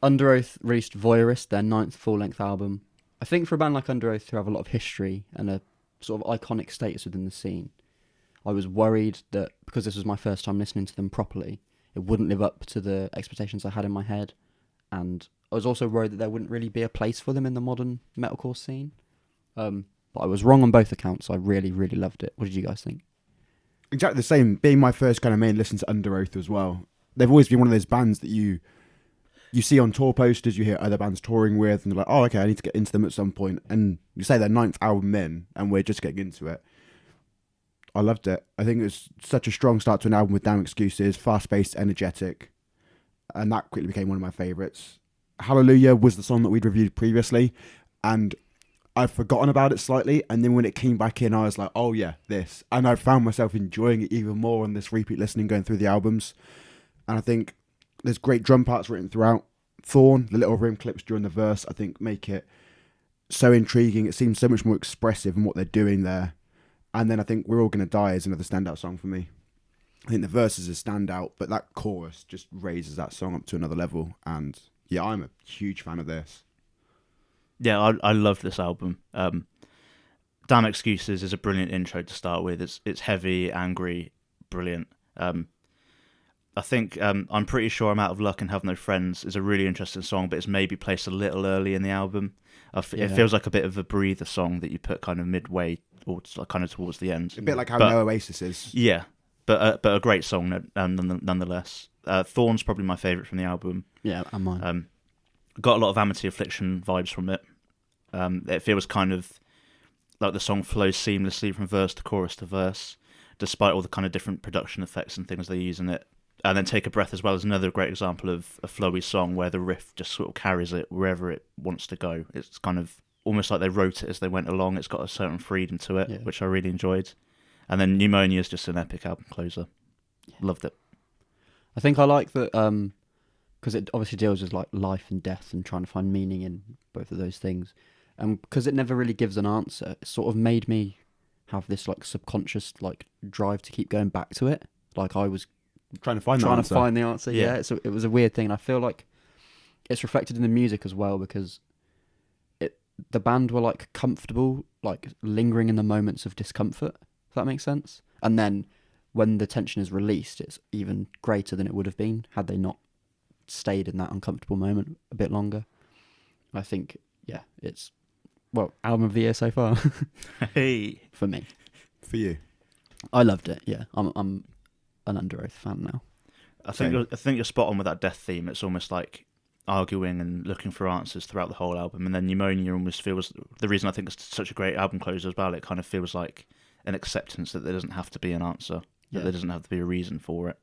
Underoath released Voyeurist, their 9th full-length album. I think for a band like Underoath, who have a lot of history and a sort of iconic status within the scene, I was worried that because this was my first time listening to them properly, it wouldn't live up to the expectations I had in my head. And I was also worried that there wouldn't really be a place for them in the modern metalcore scene. But I was wrong on both accounts. I really, really loved it. What did you guys think? Exactly the same. Being my first kind of main listen to Underoath as well. They've always been one of those bands that you see on tour posters, you hear other bands touring with, and they're like, oh, okay, I need to get into them at some point. And you say their 9th album in, and we're just getting into it. I loved it. I think it was such a strong start to an album with Damn Excuses, fast-paced, energetic, and that quickly became one of my favourites. Hallelujah was the song that we'd reviewed previously, and I've forgotten about it slightly, and then when it came back in, I was like, oh yeah, this. And I found myself enjoying it even more on this repeat listening, going through the albums. And I think there's great drum parts written throughout. Thorn, the little rim clips during the verse, I think make it so intriguing. It seems so much more expressive in what they're doing there. And then I think We're All Gonna Die is another standout song for me. I think the verses are standout, but that chorus just raises that song up to another level. And yeah, I'm a huge fan of this. Yeah, I love this album. Damn Excuses is a brilliant intro to start with. It's heavy, angry, brilliant. I think I'm pretty sure I'm Out of Luck and Have No Friends is a really interesting song, but it's maybe placed a little early in the album. It feels like a bit of a breather song that you put kind of midway or like kind of towards the end. A bit like how No Oasis is. Yeah, but a great song nonetheless. Thorn's probably my favourite from the album. Yeah, and mine. Got a lot of Amity Affliction vibes from it. It feels kind of like the song flows seamlessly from verse to chorus to verse, despite all the kind of different production effects and things they use in it. And then Take a Breath as well is another great example of a flowy song where the riff just sort of carries it wherever it wants to go. It's kind of almost like they wrote it as they went along. It's got a certain freedom to it, which I really enjoyed. And then Pneumonia is just an epic album closer. Yeah. Loved it. I think I like that because it obviously deals with like life and death and trying to find meaning in both of those things. And because it never really gives an answer, it sort of made me have this like subconscious like drive to keep going back to it. Like I was trying to find the answer. Yeah. So it was a weird thing. And I feel like it's reflected in the music as well because the band were like comfortable, like lingering in the moments of discomfort, if that makes sense. And then when the tension is released, it's even greater than it would have been had they not stayed in that uncomfortable moment a bit longer. I think, yeah, it's, well, album of the year so far. Hey. For me. For you. I loved it, yeah. I'm an Underoath fan now. I think you're spot on with that death theme. It's almost like arguing and looking for answers throughout the whole album. And then Pneumonia almost feels, the reason I think it's such a great album closer as well, it kind of feels like an acceptance that there doesn't have to be an answer, that there doesn't have to be a reason for it.